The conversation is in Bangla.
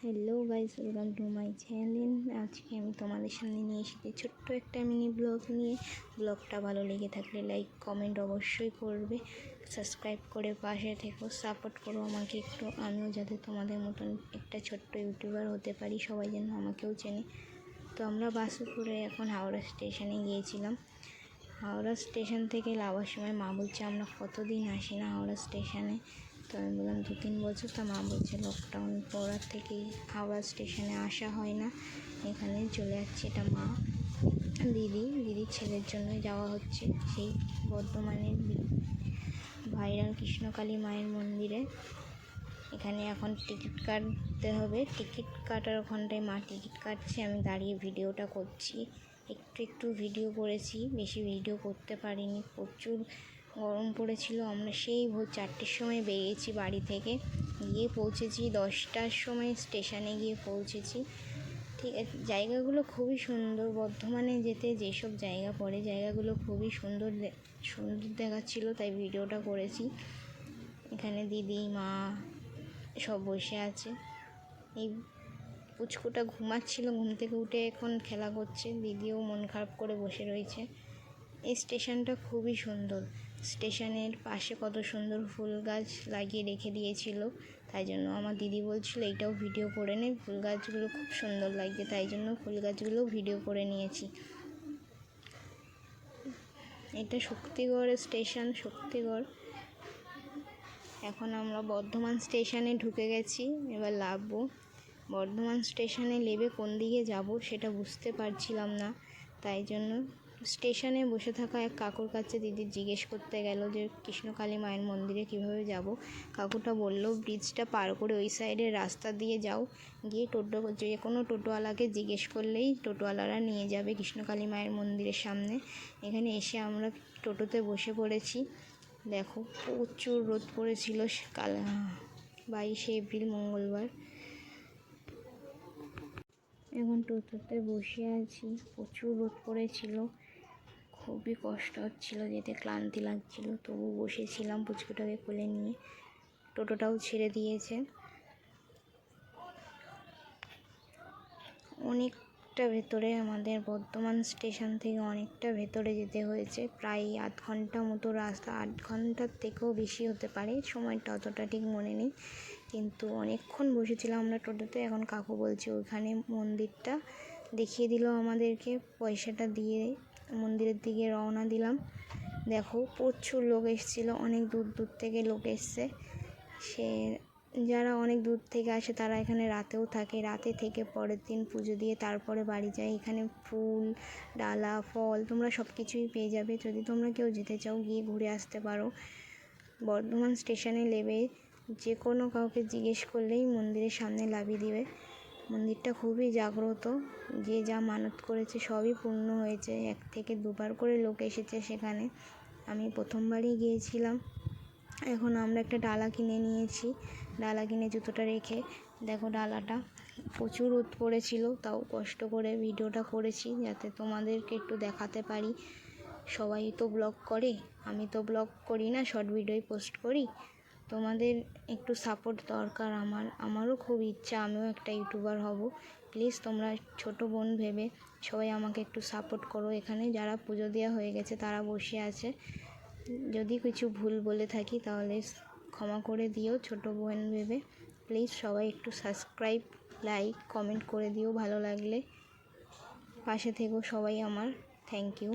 Hello guys, welcome to my channel. আজকে আমি তোমাদের সামনে নিয়ে এসেছি ছোট্ট একটা মিনি ব্লগ নিয়ে। ব্লগটা ভালো লেগে থাকলে লাইক কমেন্ট অবশ্যই করবে, সাবস্ক্রাইব করে পাশে থেকো, সাপোর্ট করো আমাকে একটু। আমিও যাতে তোমাদের মতন একটা ছোট্ট ইউটিউবার হতে পারি, সবাই যেন আমাকেও চেনে। তো আমরা বাসে করে এখন হাওড়া স্টেশনে গিয়েছিলাম। হাওড়া স্টেশন থেকে যাওয়ার সময় মা বলছে আমরা কতদিন আসি না হাওড়া স্টেশনে। তো আমি বললাম 2-3 বছর। তো মা বলছে লকডাউন পড়ার থেকেই হাওড়া স্টেশনে আসা হয় না, এখানে চলে যাচ্ছে। এটা মা দিদির ছেলের জন্য যাওয়া হচ্ছে সেই বর্ধমানের ভাইরাল কৃষ্ণকালী মায়ের মন্দিরে। এখানে এখন টিকিট কাটতে হবে, টিকিট কাটার ওখানটায় মা টিকিট কাটছে, আমি দাঁড়িয়ে ভিডিওটা করছি। একটু ভিডিও করেছি, বেশি ভিডিও করতে পারিনি, প্রচুর গরম পড়েছিল। আমরা সেই ভোর 4টের সময় বেরিয়েছি বাড়ি থেকে, গিয়ে পৌঁছেছি 10টার সময় স্টেশনে গিয়ে পৌঁছেছি। ঠিক আছে, জায়গাগুলো খুবই সুন্দর। বর্ধমানে যেতে যেসব জায়গা পড়ে জায়গাগুলো খুবই সুন্দর দেখাচ্ছিলো, তাই ভিডিওটা করেছি। এখানে দিদি মা সব বসে আছে। এই পুচকুটা ঘুমাচ্ছিল, ঘুম থেকে উঠে এখন খেলা করছে। দিদিও মন খারাপ করে বসে রয়েছে। এই স্টেশনটা খুবই সুন্দর। স্টেশনের পাশে কত সুন্দর ফুল গাছ লাগিয়ে রেখে দিয়েছিল, তাই জন্য আমার দিদি বলছিল এইটাও ভিডিও করে নে, ফুল গাছগুলো খুব সুন্দর লাগছে, তাই জন্য ফুল গাছগুলোও ভিডিও করে নিয়েছি। এটা শক্তিগড় স্টেশন, শক্তিগড়। এখন আমরা বর্ধমান স্টেশনে ঢুকে গেছি, এবার নামবো। বর্ধমান স্টেশনে নেমে কোন দিকে যাব সেটা বুঝতে পারছিলাম না, তাই জন্য স্টেশনে বসে থাকা এক কাকুর কাছে দিদি জিজ্ঞেস করতে গেল যে কৃষ্ণকালী মায়ের মন্দিরে কিভাবে যাব। কাকুটা বলল ব্রিজটা পার করে ওই সাইডের রাস্তা দিয়ে যাও, গিয়ে যে কোনো টোটোওয়ালাকে জিজ্ঞেস করলেই টোটোওয়ালারা নিয়ে যাবে কৃষ্ণকালী মায়ের মন্দিরের সামনে। এখানে এসে আমরা টোটোতে বসে পড়েছি। দেখো প্রচুর রোদ পড়েছিল কাল 22শে এপ্রিল মঙ্গলবার। এখন টোটোতে বসে আছি, প্রচুর রোদ পড়েছিল, খুবই কষ্ট হচ্ছিল, যেতে ক্লান্তি লাগছিল, তবু বসেছিলাম পুচকুটাকে কোলে নিয়ে। টোটোটাও ছেড়ে দিয়েছে। অনেকটা ভেতরে, আমাদের বর্ধমান স্টেশন থেকে অনেকটা ভেতরে যেতে হয়েছে, প্রায় 8 ঘন্টা মতো রাস্তা, 8 ঘন্টার থেকেও বেশি হতে পারে, সময়টা অতটা ঠিক মনে নেই, কিন্তু অনেকক্ষণ বসেছিলাম আমরা টোটোতে। এখন কাকু বলছে ওইখানে মন্দিরটা দেখিয়ে দিল আমাদেরকে, পয়সাটা দিয়ে মন্দিরের দিকে রওনা দিলাম। দেখো প্রচুর লোক এসেছিলো, অনেক দূর থেকে লোক এসছে। যারা অনেক দূর থেকে আসে তারা এখানে রাতেও থাকে, রাতে থেকে পরের দিন পুজো দিয়ে তারপরে বাড়ি যায়। এখানে ফুল, ডালা, ফল তোমরা সব কিছুই পেয়ে যাবে। যদি তোমরা কেউ যেতে চাও গিয়ে ঘুরে আসতে পারো। বর্ধমান স্টেশনে নেমে যে কোনো কাউকে জিজ্ঞেস করলেই মন্দিরের সামনে নামিয়ে দিবে। মন্দিরটা খুবই জাগ্রত, যে যা মানত করেছে সবই পূর্ণ হয়েছে। 1 থেকে 2 বার করে লোক এসেছে সেখানে, আমি প্রথমবারই গিয়েছিলাম। এখন আমরা একটা ডালা কিনে নিয়েছি, ডালা কিনে জুতোটা রেখে দেখো ডালাটা, প্রচুর রোদ পড়েছিল, তাও কষ্ট করে ভিডিওটা করেছি যাতে তোমাদেরকে একটু দেখাতে পারি। সবাই তো ব্লগ করে, আমি তো ব্লগ করি না, শর্ট ভিডিওই পোস্ট করি। তোমাদের একটু সাপোর্ট দরকার, আমারও খুব ইচ্ছা আমিও একটা ইউটিউবার হব। প্লিজ তোমরা ছোট বোন ভেবে সবাই আমাকে একটু সাপোর্ট করো। এখানে যারা পুজো দেওয়া হয়ে গেছে তারা বসে আছে, যদি কিছু ভুল বলে থাকি তাহলে ক্ষমা করে দিও ছোট বোন ভেবে। প্লিজ সবাই একটু সাবস্ক্রাইব, লাইক, কমেন্ট করে দিও, ভালো লাগলে পাশে থেকো সবাই আমার। Thank you.